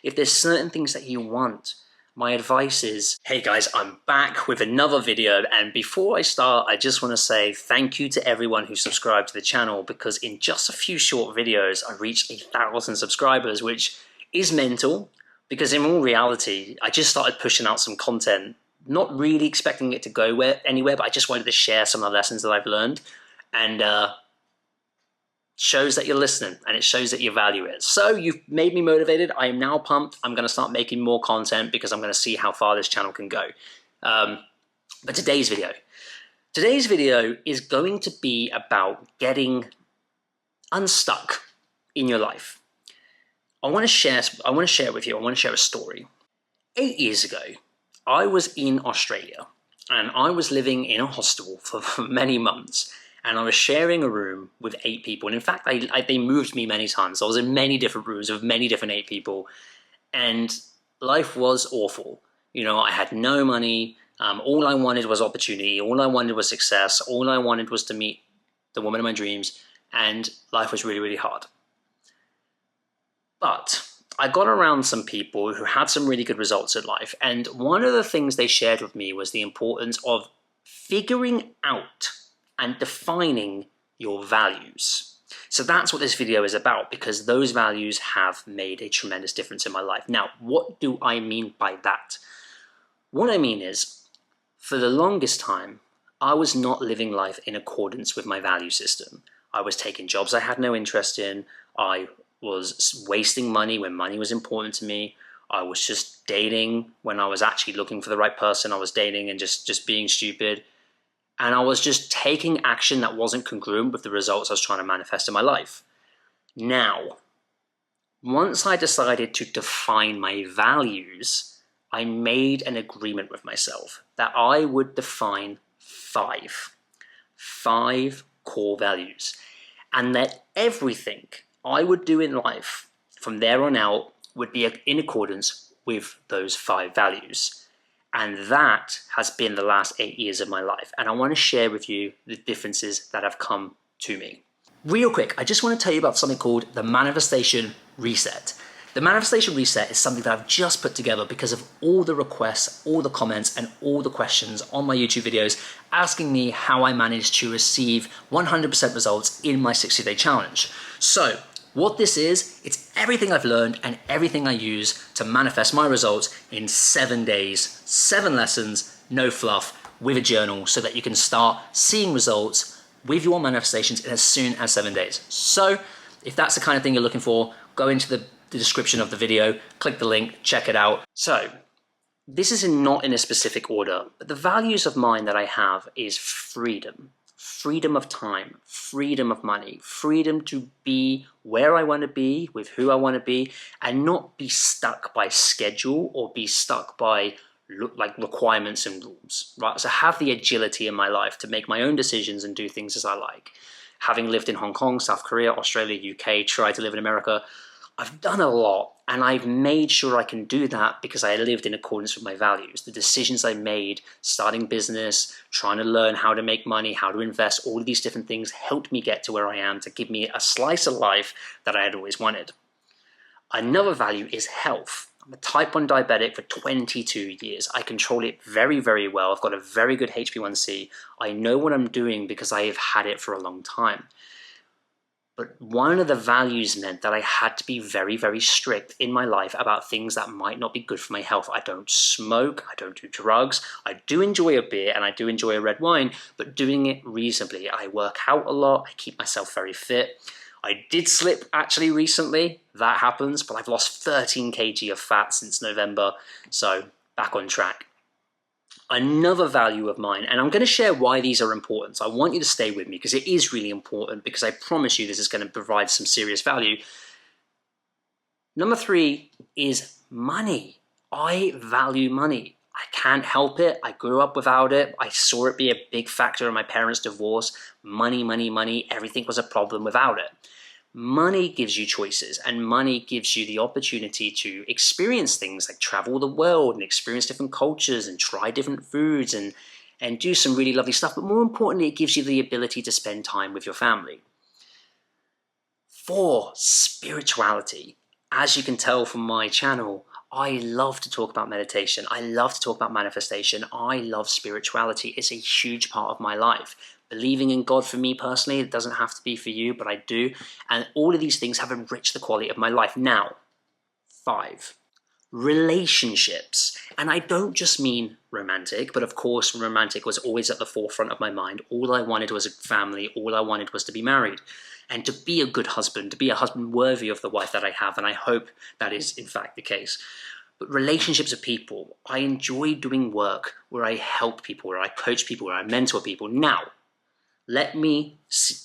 if there's certain things that you want, my advice is, hey guys, I'm back with another video, and before I start, I just want to say thank you to everyone who subscribed to the channel, because in just a few short videos, I reached 1,000 subscribers, which is mental, because in all reality, I just started pushing out some content, not really expecting it to go anywhere, but I just wanted to share some of the lessons that I've learned, and shows that you're listening, and it shows that you value it. So you've made me motivated. I am now pumped. I'm going to start making more content because I'm going to see how far this channel can go. But today's video is going to be about getting unstuck in your life. I want to share with you. I want to share a story. 8 years ago, I was in Australia, and I was living in a hostel for many months. And I was sharing a room with 8 people. And in fact, they moved me many times. I was in many different rooms with many different 8 people. And life was awful. You know, I had no money. All I wanted was opportunity. All I wanted was success. All I wanted was to meet the woman of my dreams. And life was really, really hard. But I got around some people who had some really good results in life. And one of the things they shared with me was the importance of figuring out and defining your values. So that's what this video is about, because those values have made a tremendous difference in my life. Now, what do I mean by that? What I mean is, for the longest time, I was not living life in accordance with my value system. I was taking jobs I had no interest in. I was wasting money when money was important to me. I was just dating when I was actually looking for the right person. I was dating and just being stupid. And I was just taking action that wasn't congruent with the results I was trying to manifest in my life. Now, once I decided to define my values, I made an agreement with myself that I would define five core values, and that everything I would do in life from there on out would be in accordance with those 5 values. And that has been the last 8 years of my life. And I want to share with you the differences that have come to me. Real quick, I just want to tell you about something called the Manifestation Reset. The Manifestation Reset is something that I've just put together because of all the requests, all the comments, and all the questions on my YouTube videos asking me how I managed to receive 100% results in my 60-day challenge. So, what this is, it's everything I've learned and everything I use to manifest my results in 7 days, 7 lessons, no fluff, with a journal, so that you can start seeing results with your manifestations in as soon as 7 days. So if that's the kind of thing you're looking for, go into the description of the video, click the link, check it out. So this is not in a specific order, but the values of mine that I have is freedom. Freedom of time, freedom of money, freedom to be where I want to be, with who I want to be, and not be stuck by schedule or be stuck by requirements and rules, right? So have the agility in my life to make my own decisions and do things as I like. Having lived in Hong Kong, South Korea, Australia, UK, tried to live in America, I've done a lot, and I've made sure I can do that because I lived in accordance with my values. The decisions I made, starting business, trying to learn how to make money, how to invest, all of these different things helped me get to where I am, to give me a slice of life that I had always wanted. Another value is health. I'm a type 1 diabetic for 22 years. I control it very, very well. I've got a very good HbA1c. I know what I'm doing because I have had it for a long time. But one of the values meant that I had to be very, very strict in my life about things that might not be good for my health. I don't smoke, I don't do drugs, I do enjoy a beer and I do enjoy a red wine, but doing it reasonably. I work out a lot, I keep myself very fit. I did slip actually recently, that happens, but I've lost 13 kg of fat since November, so back on track. Another value of mine, and I'm going to share why these are important, so I want you to stay with me because it is really important, because I promise you this is going to provide some serious value. Number 3 is money. I value money. I can't help it. I grew up without it. I saw it be a big factor in my parents' divorce. Money, money, money. Everything was a problem without it. Money gives you choices, and money gives you the opportunity to experience things like travel the world and experience different cultures and try different foods and do some really lovely stuff. But more importantly, it gives you the ability to spend time with your family. 4, spirituality. As you can tell from my channel, I love to talk about meditation. I love to talk about manifestation. I love spirituality. It's a huge part of my life. Believing in God for me personally, it doesn't have to be for you, but I do. And all of these things have enriched the quality of my life. Now, 5. Relationships. And I don't just mean romantic, but of course romantic was always at the forefront of my mind. All I wanted was a family. All I wanted was to be married and to be a good husband, to be a husband worthy of the wife that I have. And I hope that is in fact the case. But relationships with people, I enjoy doing work where I help people, where I coach people, where I mentor people. Now, let me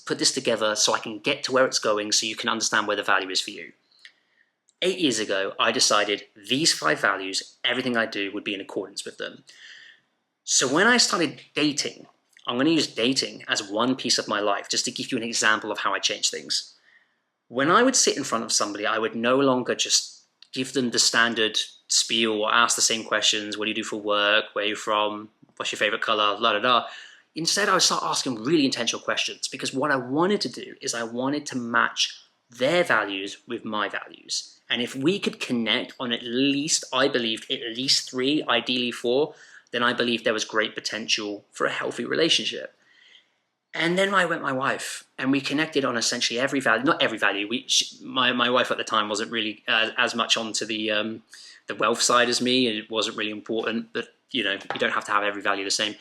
put this together so I can get to where it's going so you can understand where the value is for you. 8 years ago, I decided these 5 values, everything I do would be in accordance with them. So when I started dating, I'm going to use dating as one piece of my life just to give you an example of how I change things. When I would sit in front of somebody, I would no longer just give them the standard spiel or ask the same questions. What do you do for work? Where are you from? What's your favorite color? La da da. Instead, I would start asking really intentional questions because what I wanted to do is I wanted to match their values with my values. And if we could connect on at least, I believed, at least 3, ideally 4, then I believed there was great potential for a healthy relationship. And then I met my wife, and we connected on essentially every value. Not every value. My wife at the time wasn't really as much onto the wealth side as me. It wasn't really important, but you don't have to have every value the same.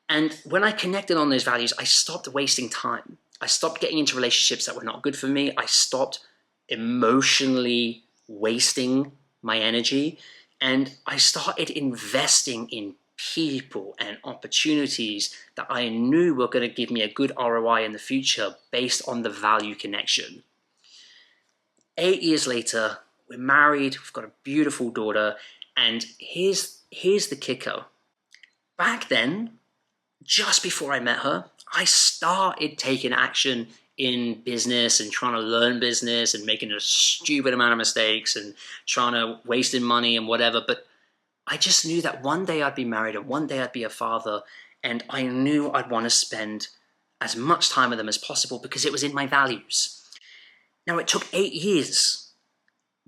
And when I connected on those values, I stopped wasting time. I stopped getting into relationships that were not good for me. I stopped emotionally wasting my energy, and I started investing in people and opportunities that I knew were going to give me a good ROI in the future based on the value connection. 8 years later, we're married, we've got a beautiful daughter, and here's the kicker. Back then, just before I met her, I started taking action in business and trying to learn business and making a stupid amount of mistakes and trying to waste money and whatever. But I just knew that one day I'd be married and one day I'd be a father, and I knew I'd want to spend as much time with them as possible because it was in my values. Now, it took 8 years,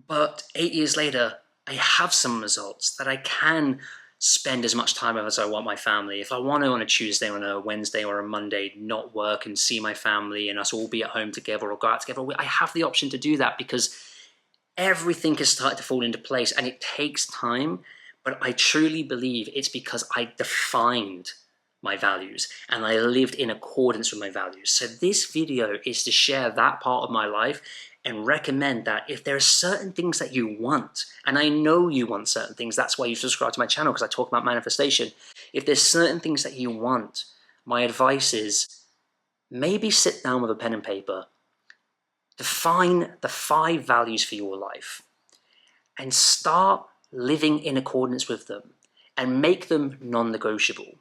but 8 years later, I have some results that I can spend as much time as I want my family. If I want to on a Tuesday, on a Wednesday or a Monday, not work and see my family and us all be at home together or go out together, I have the option to do that because everything has started to fall into place, and it takes time, but I truly believe it's because I defined my values and I lived in accordance with my values. So this video is to share that part of my life and recommend that if there are certain things that you want, and I know you want certain things, that's why you subscribe to my channel, because I talk about manifestation. If there's certain things that you want, my advice is maybe sit down with a pen and paper, define the 5 values for your life, and start living in accordance with them and make them non-negotiable.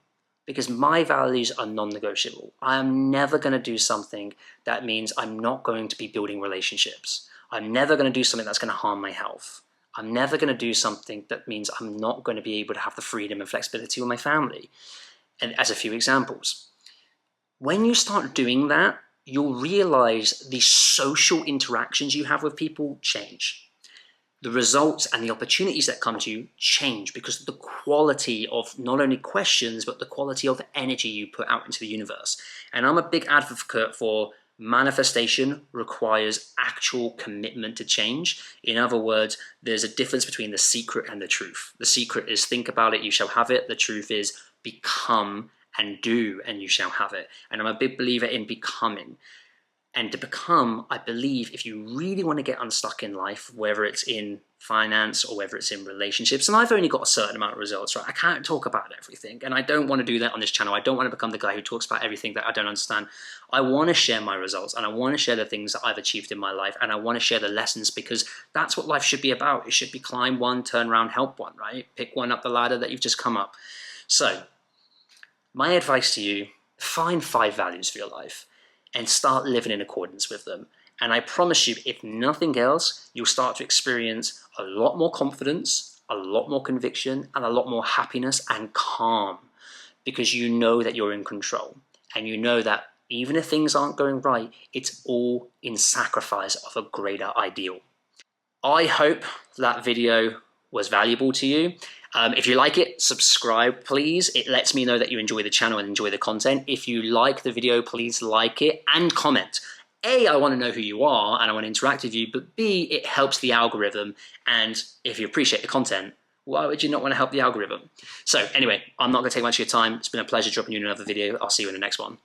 Because my values are non-negotiable. I am never going to do something that means I'm not going to be building relationships. I'm never going to do something that's going to harm my health. I'm never going to do something that means I'm not going to be able to have the freedom and flexibility with my family. And as a few examples, when you start doing that, you'll realize the social interactions you have with people change. The results and the opportunities that come to you change because of the quality of not only questions, but the quality of energy you put out into the universe. And I'm a big advocate for manifestation requires actual commitment to change. In other words, there's a difference between the secret and the truth. The secret is think about it, you shall have it. The truth is become and do, and you shall have it. And I'm a big believer in becoming. And to become, I believe, if you really want to get unstuck in life, whether it's in finance or whether it's in relationships, and I've only got a certain amount of results, right? I can't talk about everything, and I don't want to do that on this channel. I don't want to become the guy who talks about everything that I don't understand. I want to share my results, and I want to share the things that I've achieved in my life, and I want to share the lessons because that's what life should be about. It should be climb one, turn around, help one, right? Pick one up the ladder that you've just come up. So, my advice to you, find 5 values for your life and start living in accordance with them. And I promise you, if nothing else, you'll start to experience a lot more confidence, a lot more conviction, and a lot more happiness and calm because you know that you're in control. And you know that even if things aren't going right, it's all in sacrifice of a greater ideal. I hope that video was valuable to you. If you like it, subscribe, please. It lets me know that you enjoy the channel and enjoy the content. If you like the video, please like it and comment. A, I want to know who you are and I want to interact with you, but B, it helps the algorithm. And if you appreciate the content, why would you not want to help the algorithm? So anyway, I'm not going to take much of your time. It's been a pleasure dropping you in another video. I'll see you in the next one.